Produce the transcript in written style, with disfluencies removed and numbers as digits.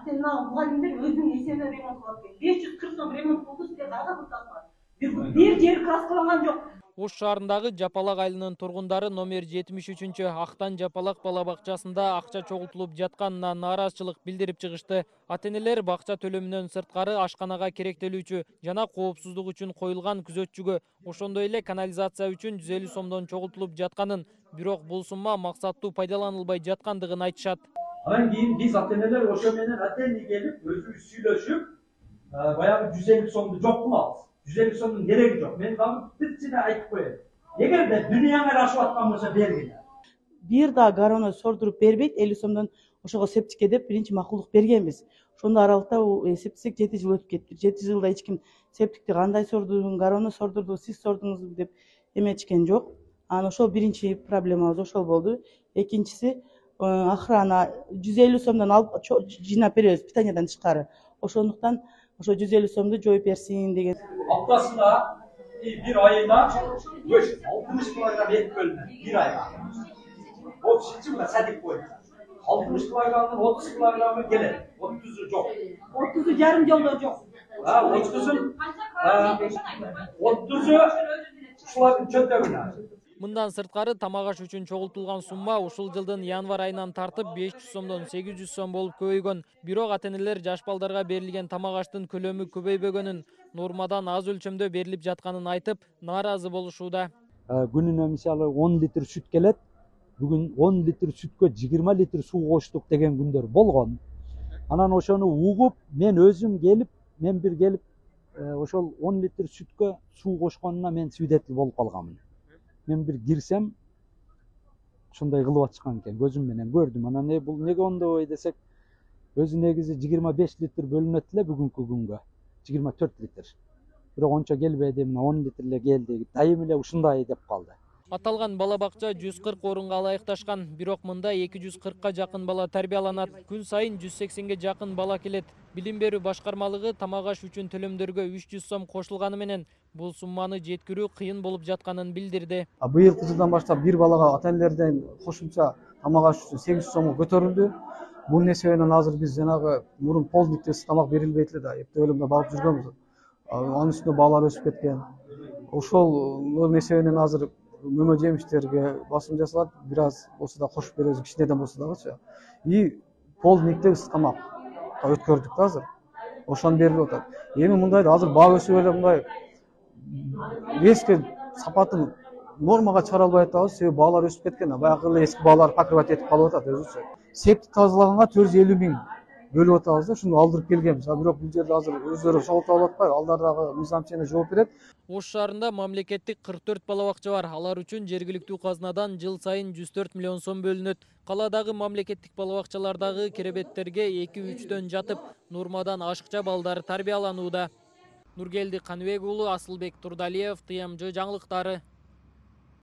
Атена мұғалімдер өзінің есебінен ремонт қылып келді. 540 сом ремонт болды, сіздер қайда құртасыңдар? Bir жері краскаланған жоқ. Ош шаарындагы Жапалак айылынын тургундары номер 73 Актан Жапалак бала бакчасында акча чогултулуп жатканына нааразычылык билдирип чыгышты. Ата-энелер бакча төлөмүнөн сырткары ашканага керектелүүчү жана коопсуздук үчүн коюлган күзөтчүгө, ошондой эле канализация үчүн 150 сомдон чогултулуп жатканын, бирок бул сумма максаттуу пайдаланылбай жаткандыгын айтышат. Анан кийин биз ата-энелер ошо менен отдельно келип, өзүбүз сүйлөшүп, баягы 150 сомду жок кылабыз. 150 сомдун кереги жок. Мен дагы бирчине айтып коеюн. Эгерде дүйнөңөр ашып аткан болсо бергиле. Бир да гароны сордуруп бербейт, 50 сомдон ошого септикке деп биринчи макулдук бергенбиз. Ошондо аралыкта септик 7 жыл өтүп кетти. 7 жылда эч ким септикти кандай сордурдуң, гарону сордурду, сиз сордуңузбу деп эметишкен жок. Анан ошол биринчи проблемабыз ошол болду. Экинчиси охрана 150 сомдон алып жыйнап беребиз питаниядан тышкары. Ошондуктан ошо 150 сомду жооп берсин деген. Аптасында bir ayında 60 kilogram et bölünür bir ayda. 30 yılda sadık koydu. 60 kilogramın 30 kilogramı gelir. 30'u çok. 30'u yarım yolda yok. 30'u şuların çöplerine. Мындан сырткары тамак аш үчүн чогултулган сумма ушул жылдын январь айынан тартып 500 сомдон 800 сом болуп көбөйгөн. Бирок ата-энелер жаш балдарга берилген тамак аштын көлөмү көбөйбөгөнүн, нормадан аз өлчөмдө берилип жатканын айтып, нааразы болушууда. Күнүнө мисалы 10 литр сүт келет. Бүгүн 10 литр сүткө 20 литр суу коштук деген күндөр болгон. Анан ошону угуп, мен өзүм келип, мен бир келип, ошол 10 литр сүткө суу кошконуна мен свидетель болуп калганмын. Мен bir girsem şunday kılıp atışkan eкен, gözüm менен gördüm. Ana ne bu nege onda desek özü negizi 25 litre bölünөт эле бүгүнкү күнгө. 24 litre. Бирок ончо келбеди, мына 10 литрле келди. Дайым эле ушундай деп калды. Аталган бала бакча 140 орунга ылайыкташкан, бирок мында 240ка жакын бала тарбияланат. Күн сайын 180ге жакын бала келет. Билим берүү башкармалыгы тамак аш үчүн төлөмдөргө 300 сом кошулганы менен бул сумманы жеткирүү кыйын болуп жатканын билдирди. Быйылкы жылдан баштап бир балага ата-энелерден кошумча тамак аш үчүн 800 сомго көтөрүлдү. Бул несебеден азыр биз жанагы мурун полдниктес тамак берилбейт эле да, эптөөлүмдө багып жүргөнбүз. Анын үстүнө баалар өсүп кеткен. Ошол несебеден азыр мөмө жемиштерге басым жасалат, бир аз болсо да кошуп беребиз, кичинеден болсо дагычы. И полдникте ысык тамак өткөрдүк да азыр. Ошон берилип атат. Эми мындайда азыр баа өсүп эле мындай резко сапатын нормага чыгара албай атабыз, себеби баалар өсүп кеткен. Баягы эле эски баалар покрывать этип калып атат өзүчө. Септик тазалаганга 450 миң бөлүп атабыз да, шуну алдырып келгенбиз. Бирок бул жерде азыр өздөрү чогултуп алып атпайбы, алдардагы мыйзамчене жооп берет. Ош шаарында мамлекеттик 44 бала бакча бар. Алар үчүн жергиликтүү казнадан жыл сайын 104 миллион сом бөлүнөт. Каладагы мамлекеттик бала бакчалардагы керебеттерге 2-3дөн жатып, нормадан ашыкча балдар тарбияланууда. Нургелди Каныбек уулу, Асылбек Турдалиев, ТМЖ жаңылыктары.